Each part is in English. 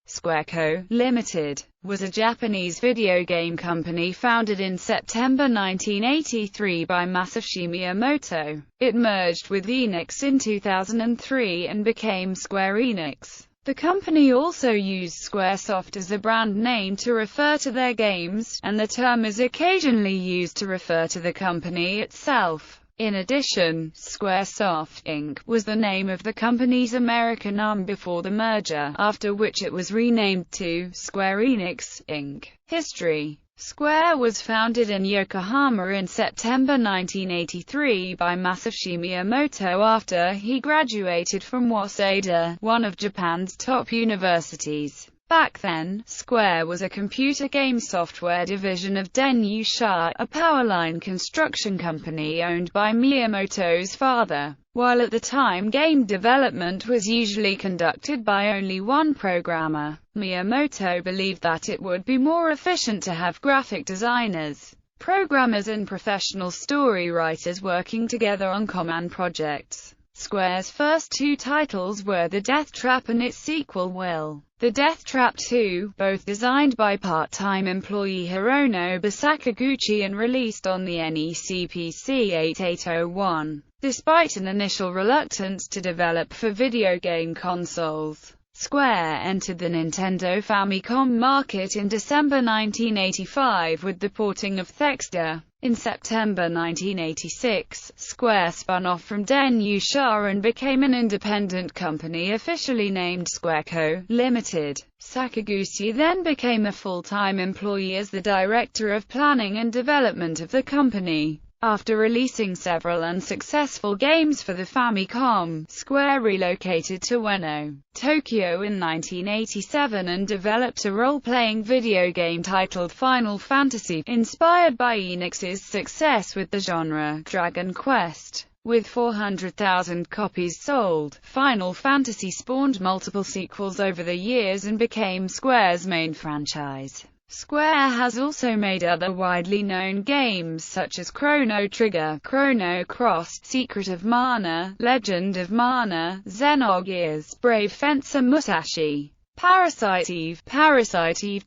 Square Co., Limited, was a Japanese video game company founded in September 1983 by Masashi Miyamoto. It merged with Enix in 2003 and became Square Enix. The company also used Squaresoft as a brand name to refer to their games, and the term is occasionally used to refer to the company itself. In addition, Squaresoft, Inc. was the name of the company's American arm before the merger, after which it was renamed to Square Enix, Inc. History. Square was founded in Yokohama in September 1983 by Masashi Miyamoto after he graduated from Waseda, one of Japan's top universities. Back then, Square was a computer game software division of Den-Yusha, a powerline construction company owned by Miyamoto's father. While at the time game development was usually conducted by only one programmer, Miyamoto believed that it would be more efficient to have graphic designers, programmers and professional story writers working together on common projects. Square's first two titles were The Death Trap and its sequel Will. The Death Trap 2, both designed by part-time employee Hironobu Sakaguchi and released on the NEC PC 8801. Despite an initial reluctance to develop for video game consoles, Square entered the Nintendo Famicom market in December 1985 with the porting of Thexter. In September 1986, Square spun off from Den-Yusha and became an independent company officially named Square Co., Limited. Sakaguchi then became a full-time employee as the director of planning and development of the company. After releasing several unsuccessful games for the Famicom, Square relocated to Ueno, Tokyo in 1987 and developed a role-playing video game titled Final Fantasy, inspired by Enix's success with the genre, Dragon Quest. With 400,000 copies sold, Final Fantasy spawned multiple sequels over the years and became Square's main franchise. Square has also made other widely known games such as Chrono Trigger, Chrono Cross, Secret of Mana, Legend of Mana, Xenogears, Brave Fencer Musashi, Parasite Eve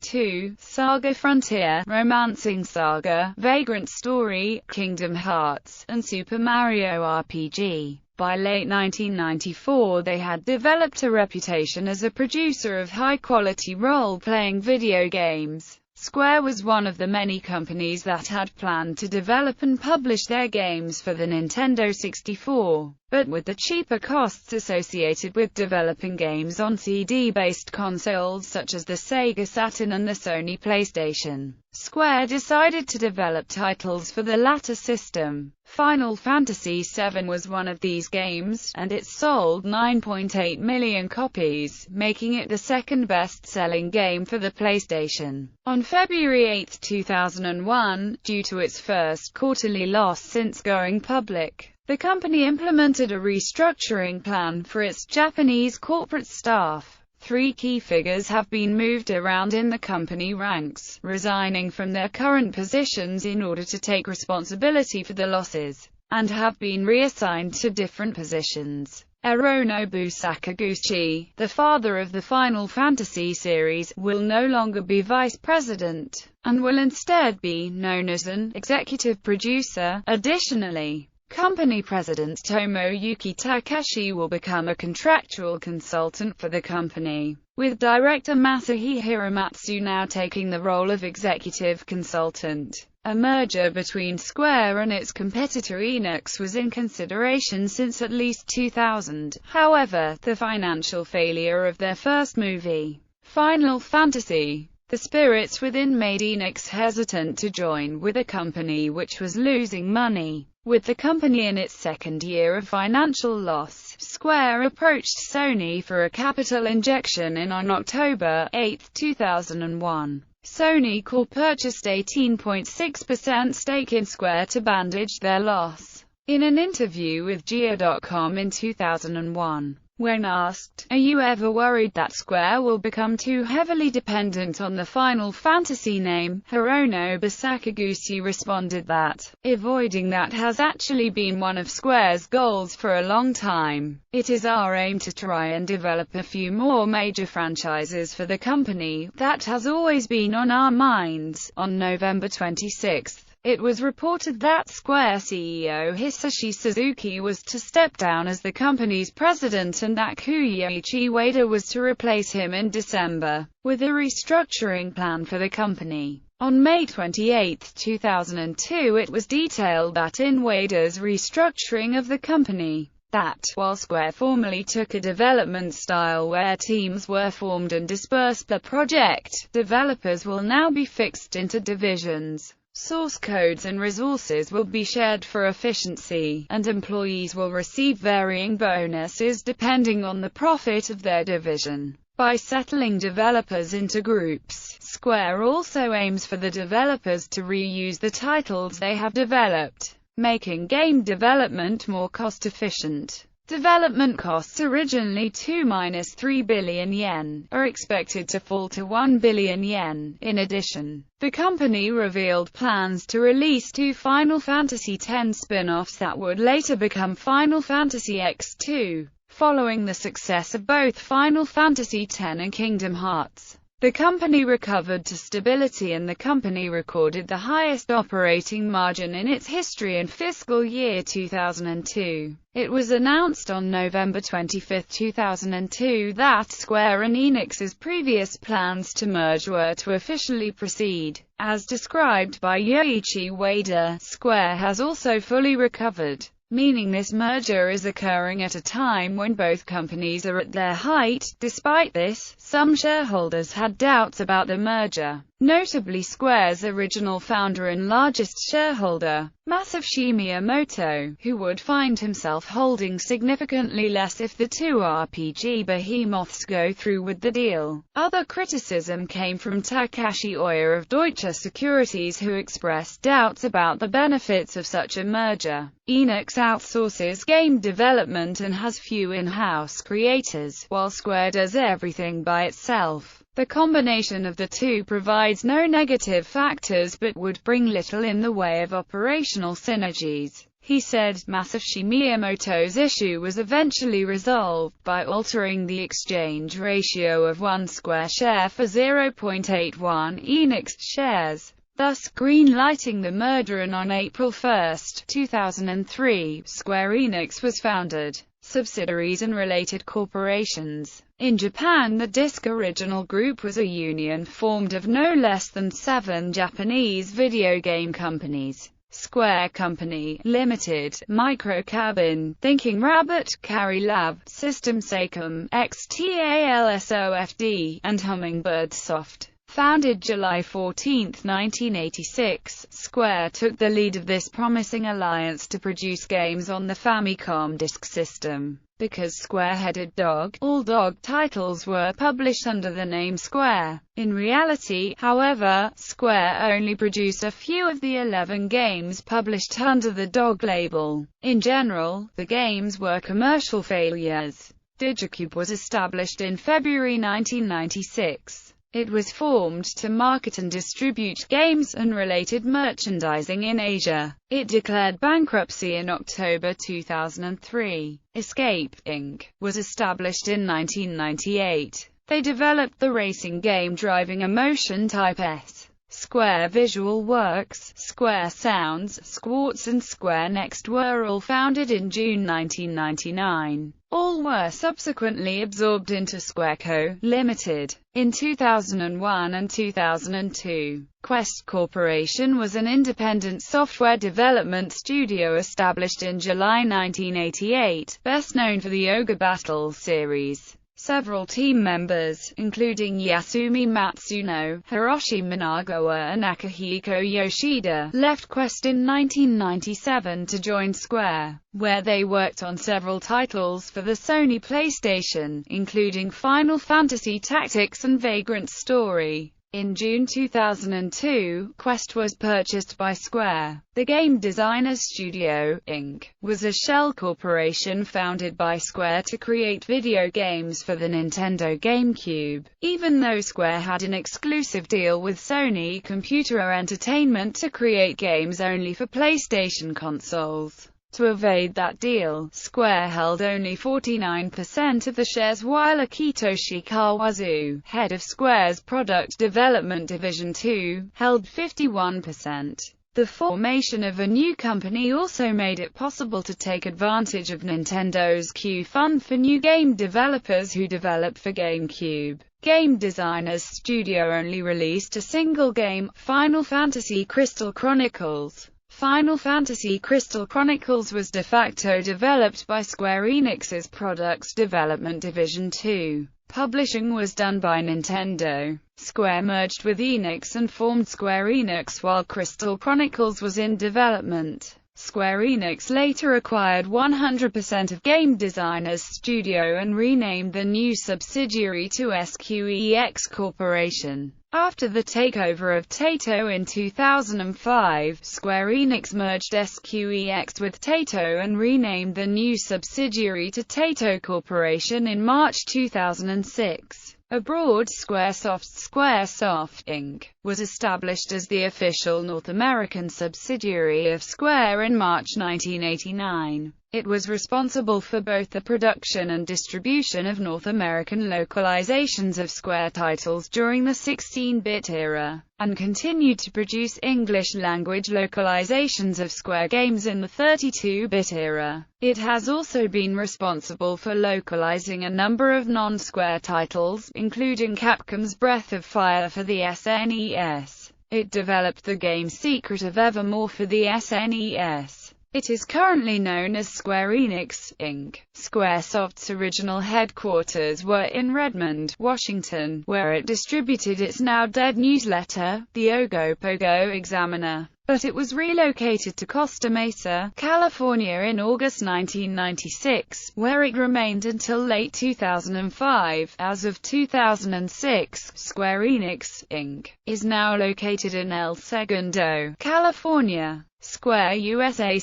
2, Saga Frontier, Romancing Saga, Vagrant Story, Kingdom Hearts, and Super Mario RPG. By late 1994 they had developed a reputation as a producer of high-quality role-playing video games. Square was one of the many companies that had planned to develop and publish their games for the Nintendo 64, but with the cheaper costs associated with developing games on CD-based consoles such as the Sega Saturn and the Sony PlayStation, Square decided to develop titles for the latter system. Final Fantasy VII was one of these games, and it sold 9.8 million copies, making it the second best-selling game for the PlayStation. On February 8, 2001, due to its first quarterly loss since going public, the company implemented a restructuring plan for its Japanese corporate staff. 3 key figures have been moved around in the company ranks, resigning from their current positions in order to take responsibility for the losses, and have been reassigned to different positions. Hironobu Sakaguchi, the father of the Final Fantasy series, will no longer be vice president, and will instead be known as an executive producer. Additionally, company president Tomoyuki Takeshi will become a contractual consultant for the company, with director Masahiro Hiramatsu now taking the role of executive consultant. A merger between Square and its competitor Enix was in consideration since at least 2000. However, the financial failure of their first movie, Final Fantasy, the spirits within made Enix hesitant to join with a company which was losing money. With the company in its second year of financial loss, Square approached Sony for a capital injection on October 8, 2001. Sony Corp purchased 18.6% stake in Square to bandage their loss. In an interview with Geo.com in 2001, When asked, "Are you ever worried that Square will become too heavily dependent on the Final Fantasy name?" Hironobu Sakaguchi responded that, "Avoiding that has actually been one of Square's goals for a long time. It is our aim to try and develop a few more major franchises for the company. That has always been on our minds." On November 26, it was reported that Square CEO Hisashi Suzuki was to step down as the company's president and that Koichi Ueda was to replace him in December, with a restructuring plan for the company. On May 28, 2002, it was detailed that in Ueda's restructuring of the company, that, while Square formerly took a development style where teams were formed and dispersed per project, developers will now be fixed into divisions. Source codes and resources will be shared for efficiency, and employees will receive varying bonuses depending on the profit of their division. By settling developers into groups, Square also aims for the developers to reuse the titles they have developed, making game development more cost-efficient. Development costs, originally 2–3 billion yen, are expected to fall to 1 billion yen. In addition, the company revealed plans to release 2 Final Fantasy X spin-offs that would later become Final Fantasy X2, following the success of both Final Fantasy X and Kingdom Hearts. The company recovered to stability and the company recorded the highest operating margin in its history in fiscal year 2002. It was announced on November 25, 2002 that Square and Enix's previous plans to merge were to officially proceed. As described by Yoichi Ueda, Square has also fully recovered, meaning this merger is occurring at a time when both companies are at their height. Despite this, some shareholders had doubts about the merger, notably Square's original founder and largest shareholder, Masashi Miyamoto, who would find himself holding significantly less if the two RPG behemoths go through with the deal. Other criticism came from Takashi Oya of Deutsche Securities, who expressed doubts about the benefits of such a merger. Enix outsources game development and has few in-house creators, while Square does everything by itself. The combination of the two provides no negative factors but would bring little in the way of operational synergies. He said, Masashi Miyamoto's issue was eventually resolved by altering the exchange ratio of 1 Square share for 0.81 Enix shares, thus green-lighting the merger, and on April 1, 2003, Square Enix was founded. Subsidiaries and related corporations. In Japan, the Disc Original Group was a union formed of no less than 7 Japanese video game companies: Square Company, Limited, Microcabin, Thinking Rabbit, Carry Lab, System Sacom, XTALSOFD, and Hummingbird Soft. Founded July 14, 1986, Square took the lead of this promising alliance to produce games on the Famicom Disk System. Because Square headed DOG, all DOG titles were published under the name Square. In reality, however, Square only produced a few of the 11 games published under the DOG label. In general, the games were commercial failures. Digicube was established in February 1996. It was formed to market and distribute games and related merchandising in Asia. It declared bankruptcy in October 2003. Escape, Inc. was established in 1998. They developed the racing game Driving Emotion Type S. Square Visual Works, Square Sounds, Squartz and Square Next were all founded in June 1999. All were subsequently absorbed into Square Co., Limited. In 2001 and 2002, Quest Corporation was an independent software development studio established in July 1988, best known for the Ogre Battle series. Several team members, including Yasumi Matsuno, Hiroshi Minagawa and Akihiko Yoshida, left Quest in 1997 to join Square, where they worked on several titles for the Sony PlayStation, including Final Fantasy Tactics and Vagrant Story. In June 2002, Quest was purchased by Square. The Game Designers Studio, Inc. was a shell corporation founded by Square to create video games for the Nintendo GameCube. Even though Square had an exclusive deal with Sony Computer Entertainment to create games only for PlayStation consoles. To evade that deal, Square held only 49% of the shares while Akitoshi Kawazu, head of Square's product development division 2, held 51%. The formation of a new company also made it possible to take advantage of Nintendo's Q Fund for new game developers who developed for GameCube. Game Designers Studio only released a single game, Final Fantasy Crystal Chronicles. Final Fantasy Crystal Chronicles was de facto developed by Square Enix's Products Development Division 2. Publishing was done by Nintendo. Square merged with Enix and formed Square Enix while Crystal Chronicles was in development. Square Enix later acquired 100% of Game Designers Studio and renamed the new subsidiary to SQEX Corporation. After the takeover of Taito in 2005, Square Enix merged SQEX with Taito and renamed the new subsidiary to Taito Corporation in March 2006. Abroad, Squaresoft Inc. was established as the official North American subsidiary of Square in March 1989. It was responsible for both the production and distribution of North American localizations of Square titles during the 16-bit era, and continued to produce English-language localizations of Square games in the 32-bit era. It has also been responsible for localizing a number of non-Square titles, including Capcom's Breath of Fire for the SNES. It developed the game Secret of Evermore for the SNES. It is currently known as Square Enix, Inc. Squaresoft's original headquarters were in Redmond, Washington, where it distributed its now-dead newsletter, the Ogopogo Examiner. But it was relocated to Costa Mesa, California in August 1996, where it remained until late 2005. As of 2006, Square Enix, Inc. is now located in El Segundo, California. Square USA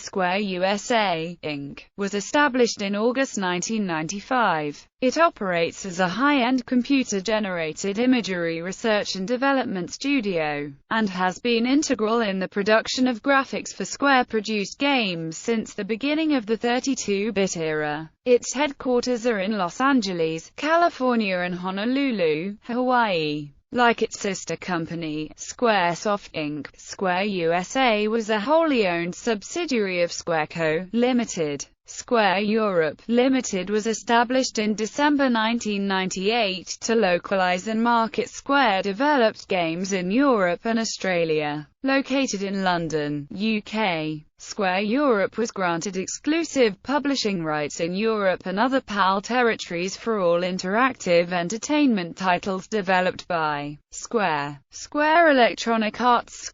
Inc. was established in August 1995. It operates as a high-end computer-generated imagery research and development studio, and has been integral in the production of graphics for Square-produced games since the beginning of the 32-bit era. Its headquarters are in Los Angeles, California and Honolulu, Hawaii. Like its sister company, Squaresoft Inc., Square USA was a wholly owned subsidiary of Squareco Limited. Square Europe Limited was established in December 1998 to localize and market Square-developed games in Europe and Australia. Located in London, UK, Square Europe was granted exclusive publishing rights in Europe and other PAL territories for all interactive entertainment titles developed by Square. Square Electronic Arts,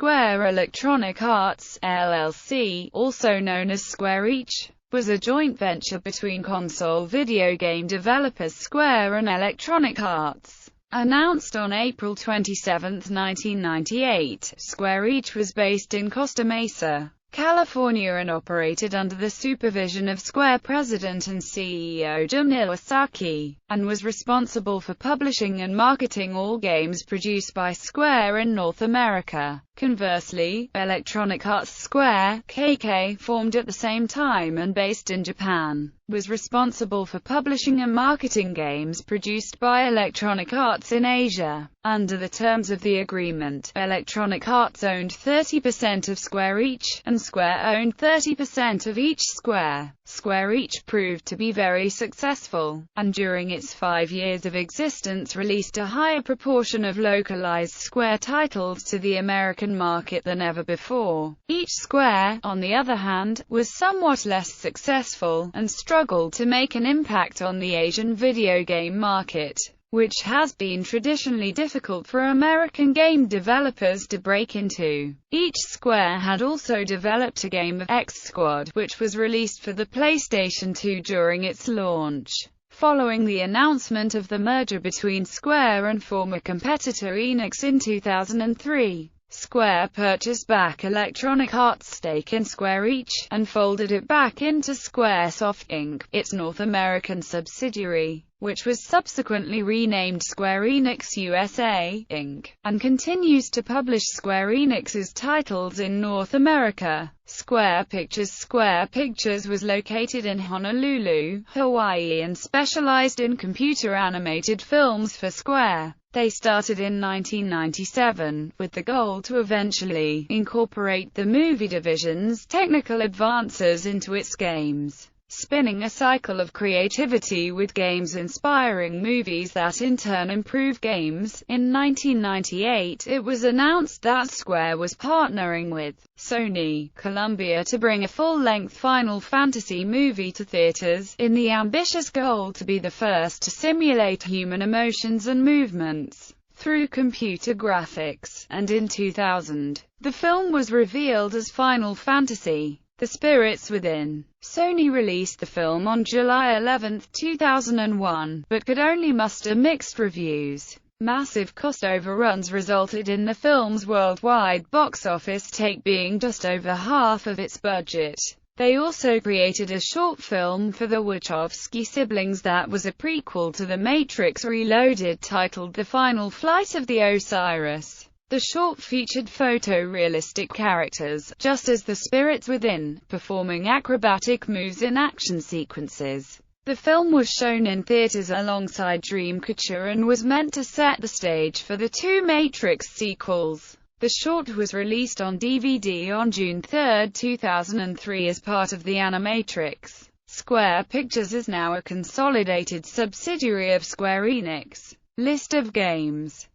LLC, also known as Square Each, was a joint venture between console video game developers Square and Electronic Arts. Announced on April 27, 1998, Square Each was based in Costa Mesa, California and operated under the supervision of Square President and CEO Jun Iwasaki, and was responsible for publishing and marketing all games produced by Square in North America. Conversely, Electronic Arts Square, KK, formed at the same time and based in Japan, was responsible for publishing and marketing games produced by Electronic Arts in Asia. Under the terms of the agreement, Electronic Arts owned 30% of Square Each, and Square owned 30% of each Square. Square Each proved to be very successful, and during its 5 years of existence released a higher proportion of localized Square titles to the American market than ever before. Each Square, on the other hand, was somewhat less successful, and struggled to make an impact on the Asian video game market, which has been traditionally difficult for American game developers to break into. Each Square had also developed a game of X Squad, which was released for the PlayStation 2 during its launch. Following the announcement of the merger between Square and former competitor Enix in 2003, Square purchased back Electronic Arts' stake in Square each, and folded it back into Squaresoft Inc., its North American subsidiary, which was subsequently renamed Square Enix USA, Inc., and continues to publish Square Enix's titles in North America. Square Pictures was located in Honolulu, Hawaii and specialized in computer-animated films for Square. They started in 1997, with the goal to eventually incorporate the movie division's technical advances into its games, spinning a cycle of creativity with games inspiring movies that in turn improve games. In 1998, it was announced that Square was partnering with Sony Columbia to bring a full-length Final Fantasy movie to theaters, in the ambitious goal to be the first to simulate human emotions and movements through computer graphics, and in 2000, the film was revealed as Final Fantasy: The Spirits Within. Sony released the film on July 11, 2001, but could only muster mixed reviews. Massive cost overruns resulted in the film's worldwide box office take being just over half of its budget. They also created a short film for the Wachowski siblings that was a prequel to The Matrix Reloaded titled The Final Flight of the Osiris. The short featured photorealistic characters, just as The Spirits Within, performing acrobatic moves in action sequences. The film was shown in theaters alongside Dreamcatcher and was meant to set the stage for the two Matrix sequels. The short was released on DVD on June 3, 2003 as part of the Animatrix. Square Pictures is now a consolidated subsidiary of Square Enix. List of games.